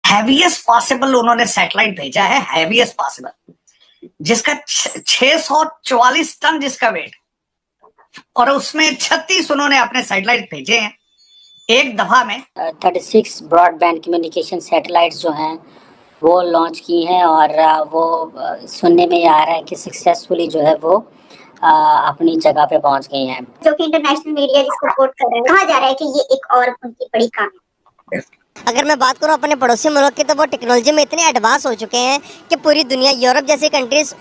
Heaviest possible उन्होंने satellite भेजा है, हैवीएस्ट पॉसिबल, जिसका 644 टन जिसका वेट, और उसमें 36 उन्होंने अपने सैटेलाइट भेजे हैं एक दफा में। 36 ब्रॉडबैंड कम्युनिकेशन सैटेलाइट्स जो हैं वो लॉन्च की हैं, और वो सुनने में आ रहा है कि सक्सेसफुली जो है वो अपनी जगह पे पहुंच गई हैं, जो कि इंटरनेशनल मीडिया जिसको रिपोर्ट कर रहा है। कहा जा रहा है कि ये एक और उनकी बड़ी कामयाबी। अगर मैं बात करूं अपने पड़ोसी मुल्क की, तो वो टेक्नोलॉजी में इतने एडवांस हो चुके हैं कि पूरी दुनिया, यूरोप जैसी कंट्रीज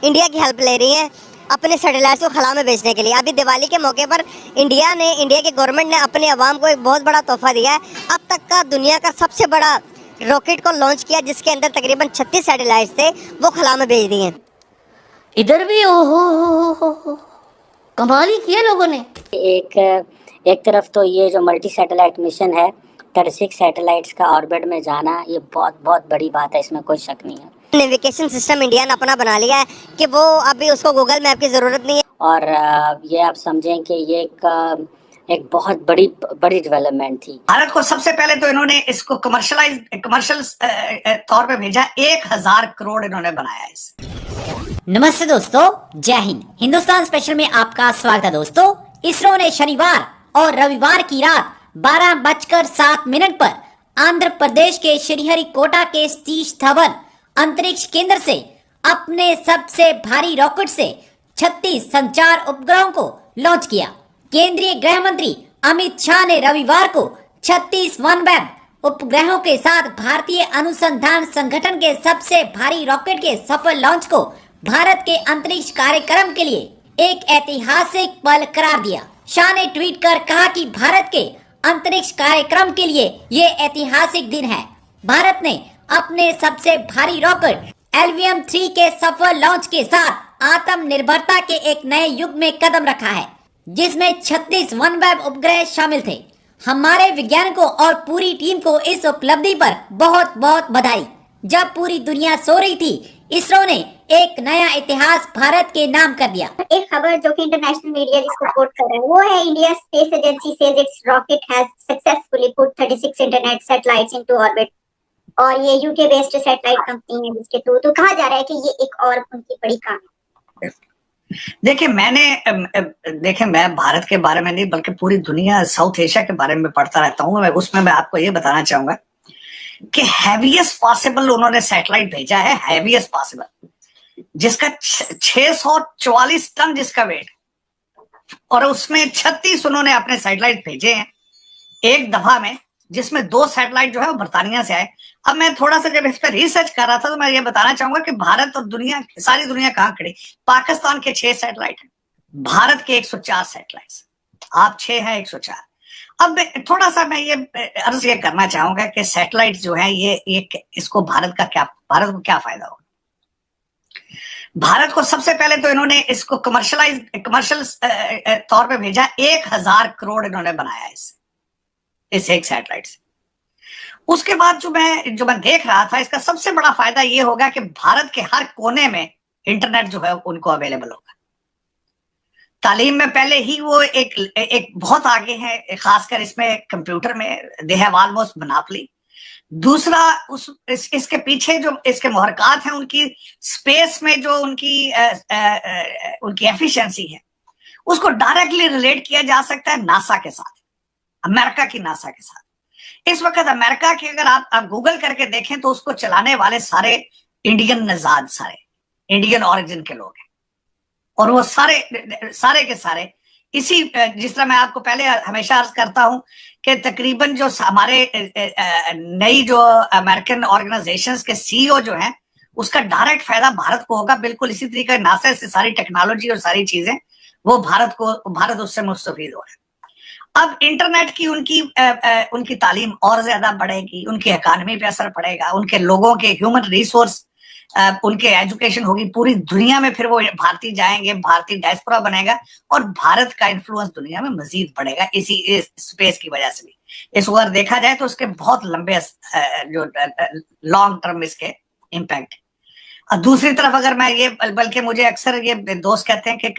इंडिया की हेल्प ले रही हैं अपने सैटेलाइट्स को खला में बेचने के लिए। अभी दिवाली के मौके पर इंडिया की गवर्नमेंट ने अपने अवाम को एक बहुत बड़ा तोहफा दिया है। अब तक का दुनिया का सबसे बड़ा रॉकेट को लॉन्च किया, जिसके अंदर तकरीबन 36 सैटेलाइट्स थे, वो खला में भेज दिए। इधर भी हो कमाल ही किया लोगों ने। एक तरफ तो ये जो मल्टी सैटेलाइट मिशन है, 36 सैटेलाइट्स का ऑर्बिट में जाना, ये बहुत बहुत बड़ी बात है, इसमें कोई शक नहीं है। नेविगेशन सिस्टम इंडिया ने अपना बना लिया है कि वो अभी उसको गूगल मैप की जरूरत नहीं है, और ये आप समझें कि ये एक बहुत बड़ी डेवलपमेंट थी। भारत को सबसे पहले तो इन्होंने इसको कमर्शियल तौर पे भेजा, 1000 करोड़ इन्होंने बनाया इस। नमस्ते दोस्तों, जय हिंद। हिंदुस्तान स्पेशल में आपका स्वागत है दोस्तों। इसरो ने शनिवार और रविवार की रात 12:07 पर आंध्र प्रदेश के श्रीहरिकोटा के सतीश धवन अंतरिक्ष केंद्र से अपने सबसे भारी रॉकेट से 36 संचार उपग्रहों को लॉन्च किया। केंद्रीय गृह मंत्री अमित शाह ने रविवार को 36 वनवेब उपग्रहों के साथ भारतीय अनुसंधान संगठन के सबसे भारी रॉकेट के सफल लॉन्च को भारत के अंतरिक्ष कार्यक्रम के लिए एक ऐतिहासिक पल करार दिया। शाह ने ट्वीट कर कहा कि भारत के अंतरिक्ष कार्यक्रम के लिए ये ऐतिहासिक दिन है। भारत ने अपने सबसे भारी रॉकेट LVM-3 के सफल लॉन्च के साथ आत्मनिर्भरता के एक नए युग में कदम रखा है, जिसमें 36 वनवेब उपग्रह शामिल थे। हमारे वैज्ञानिकों और पूरी टीम को इस उपलब्धि पर बहुत बहुत बधाई। जब पूरी दुनिया सो रही थी, इसरो ने एक नया इतिहास भारत के नाम कर दिया। एक खबर जो कि इंटरनेशनल मीडिया जिसको रिपोर्ट कर रहा है वो है, India space agency says it's rocket has successfully put 36 internet satellites into orbit. और ये यूके बेस्ड सैटेलाइट कंपनी है जिसके थ्रू तो कहा जा रहा है कि ये एक और उनकी बड़ी कामयाबी। देखिए मैं भारत के बारे में नहीं बल्कि पूरी दुनिया, साउथ एशिया के बारे में पढ़ता रहता हूँ। उसमें मैं आपको ये बताना चाहूंगा कि हैवीएस्ट पॉसिबल उन्होंने सैटेलाइट भेजा है, हैवीएस्ट पॉसिबल, जिसका 644 टन जिसका वेट, और उसमें 36 उन्होंने अपने सैटेलाइट भेजे हैं एक दफा में, जिसमें 2 सैटेलाइट जो है वो बर्तानिया से आए। अब मैं थोड़ा सा जब इस पर रिसर्च कर रहा था तो मैं ये बताना चाहूंगा कि भारत और दुनिया, सारी दुनिया कहाँ खड़ी। पाकिस्तान के 6 सैटेलाइट है, भारत के 104 सैटेलाइट, आप 6 हैं 104। अब थोड़ा सा मैं ये अर्ज ये करना चाहूंगा कि सैटेलाइट जो है ये इसको भारत को क्या फायदा होगा। भारत को सबसे पहले तो इन्होंने इसको कमर्शियल तौर पे भेजा, 1000 करोड़ इन्होंने बनाया इस एक सैटेलाइट से। उसके बाद जो मैं देख रहा था, इसका सबसे बड़ा फायदा ये होगा कि भारत के हर कोने में इंटरनेट जो है उनको अवेलेबल होगा। तालीम में पहले ही वो एक बहुत आगे है, खासकर इसमें कंप्यूटर में दे हैव ऑलमोस्ट मोनोपोली। दूसरा इसके पीछे जो इसके मुहरकात हैं, उनकी स्पेस में जो उनकी एफिशिएंसी है, उसको डायरेक्टली रिलेट किया जा सकता है नासा के साथ, अमेरिका की नासा के साथ। इस वक्त अमेरिका की अगर आप गूगल करके देखें तो उसको चलाने वाले सारे इंडियन नजाद, सारे इंडियन ओरिजिन के लोग हैं, और वो सारे के सारे इसी, जिस तरह मैं आपको पहले हमेशा अर्ज करता हूं कि तकरीबन जो हमारे नई जो अमेरिकन ऑर्गेनाइजेशंस के CEO जो हैं, उसका डायरेक्ट फायदा भारत को होगा। बिल्कुल इसी तरीके नासा से सारी टेक्नोलॉजी और सारी चीजें वो भारत उससे मुस्तफीद हो रहा है। अब इंटरनेट की उनकी तालीम और ज्यादा बढ़ेगी, उनकी इकॉनमी पे असर पड़ेगा, उनके लोगों के ह्यूमन रिसोर्स, उनके एजुकेशन होगी पूरी दुनिया में, फिर वो भारतीय जाएंगे, भारतीय डायस्पोरा बनेगा और भारत का इन्फ्लुएंस दुनिया में मजीद बढ़ेगा इस स्पेस की वजह से भी। इस अगर देखा जाए तो उसके बहुत लंबे जो लॉन्ग टर्म इसके इम्पैक्ट। और दूसरी तरफ अगर मैं ये, बल्कि मुझे अक्सर ये दोस्त कहते हैं कि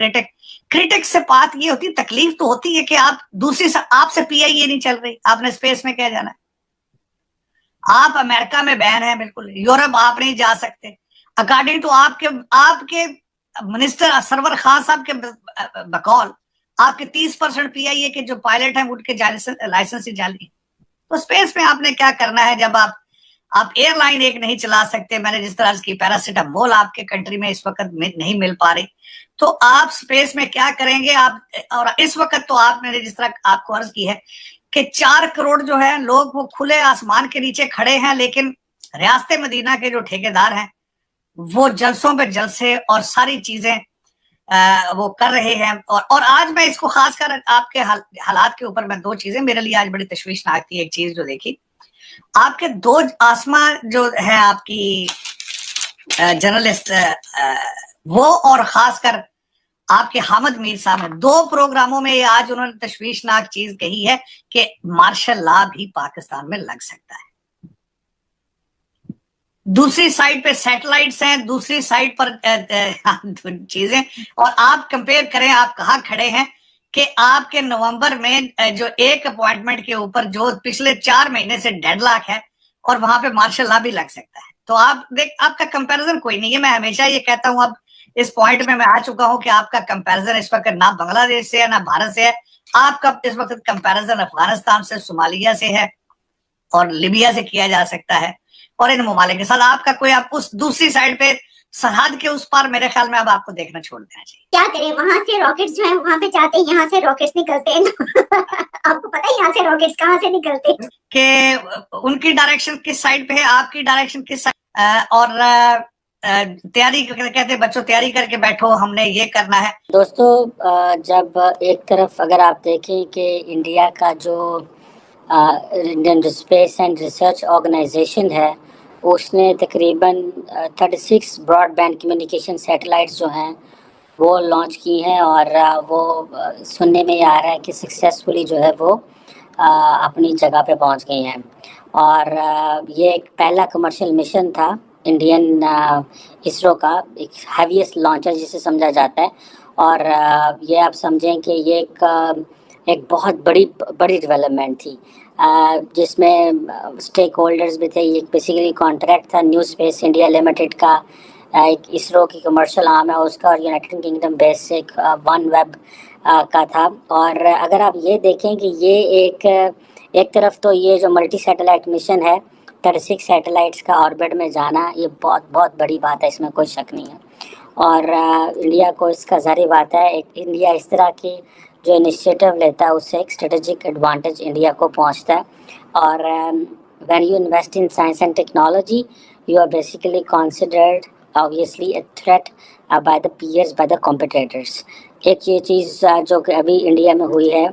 क्रिटिक से बात ये होती, तकलीफ तो होती है कि आप आपसे PIA नहीं चल रही, आपने स्पेस में क्या जाना है। आप अमेरिका में बैन है, बिल्कुल यूरोप आप नहीं जा सकते। अकॉर्डिंग टू आपके मिनिस्टर सरवर खान साहब के बकौल आपके 30% PIA के जो पायलट हैं उनके लाइसेंस ही जाली। तो स्पेस में आपने क्या करना है जब आप एयरलाइन एक नहीं चला सकते, मैंने जिस तरह की पैरासिटामोल आपके कंट्री में इस वक्त नहीं मिल पा रही, तो आप स्पेस में क्या करेंगे आप। और इस वक्त तो आपने जिस तरह आपको अर्ज की है कि 4 करोड़ जो है लोग वो खुले आसमान के नीचे खड़े हैं, लेकिन रियासत मदीना के जो ठेकेदार हैं वो जलसों पे जलसे और सारी चीजें वो कर रहे हैं। और आज मैं इसको खासकर आपके हालात के ऊपर मैं 2 चीजें मेरे लिए आज बड़ी तशवीशनाक थी। एक चीज जो देखी, आपके 2 आसमां जो है आपकी जर्नलिस्ट वो और खासकर आपके हामिद मीर साहब ने 2 प्रोग्रामों में आज उन्होंने तशवीशनाक चीज कही है कि मार्शल लॉ भी पाकिस्तान में लग सकता है। दूसरी साइड पे सैटेलाइट्स हैं, दूसरी साइड पर चीजें, और आप कंपेयर करें आप कहाँ खड़े हैं कि आपके नवंबर में जो एक अपॉइंटमेंट के ऊपर जो पिछले 4 महीने से डेडलॉक है और वहां पे मार्शल लॉ भी लग सकता है। तो आप देख, आपका कंपैरिजन कोई नहीं है। मैं हमेशा ये कहता हूं, अब इस पॉइंट में मैं आ चुका हूं कि आपका कंपैरिजन इस वक्त ना बांग्लादेश से है ना भारत से है। आपका इस वक्त कंपैरिजन अफगानिस्तान से, सोमालिया से है और लीबिया से किया जा सकता है और इन ममालिक के साथ। आपका कोई आप उस दूसरी साइड पे सरहद के उस पार मेरे ख्याल में अब आपको देखना छोड़ देना चाहिए। क्या करें, वहां से रॉकेट्स जो है वहां पे जाते हैं, यहाँ से रॉकेट्स निकलते हैं। आपको पता है यहाँ से रॉकेट्स कहाँ से निकलते हैं? कि उनकी डायरेक्शन किस साइड पे है, आपकी डायरेक्शन किस साइड, और तैयारी कहते बच्चों तैयारी करके बैठो, हमने ये करना है। दोस्तों, जब एक तरफ अगर आप देखें कि इंडिया का जो Indian space and research organisation है, उसने तकरीबन 36 ब्रॉडबैंड कम्युनिकेशन सैटेलाइट्स जो हैं वो लॉन्च की हैं और वो सुनने में आ रहा है कि सक्सेसफुली जो है वो अपनी जगह पे पहुंच गई हैं। और ये एक पहला कमर्शियल मिशन था इंडियन इसरो का, एक हैवीएस्ट लॉन्चर जिसे समझा जाता है। और ये आप समझें कि ये एक बहुत बड़ी डेवलपमेंट थी, जिसमें स्टेक होल्डर्स भी थे। ये बेसिकली कॉन्ट्रैक्ट था न्यू स्पेस इंडिया लिमिटेड का, एक इसरो की कमर्शियल आर्म है उसका, और यूनाइटेड किंगडम बेस से वन वेब का था। और अगर आप ये देखें कि ये एक तरफ तो ये जो मल्टी सैटेलाइट मिशन है, 36 सैटेलाइट्स का ऑर्बिट में जाना, ये बहुत बड़ी बात है, इसमें कोई शक नहीं है। और इंडिया को इसका ज़ाहिर बात है, इंडिया इस तरह की जो इनिशिएटिव लेता है उससे एक स्ट्रेटेजिक एडवांटेज इंडिया को पहुंचता है। और when you invest in science and technology, you are basically considered obviously a threat by the peers, by the competitors. एक ये चीज़ जो कि अभी इंडिया में हुई है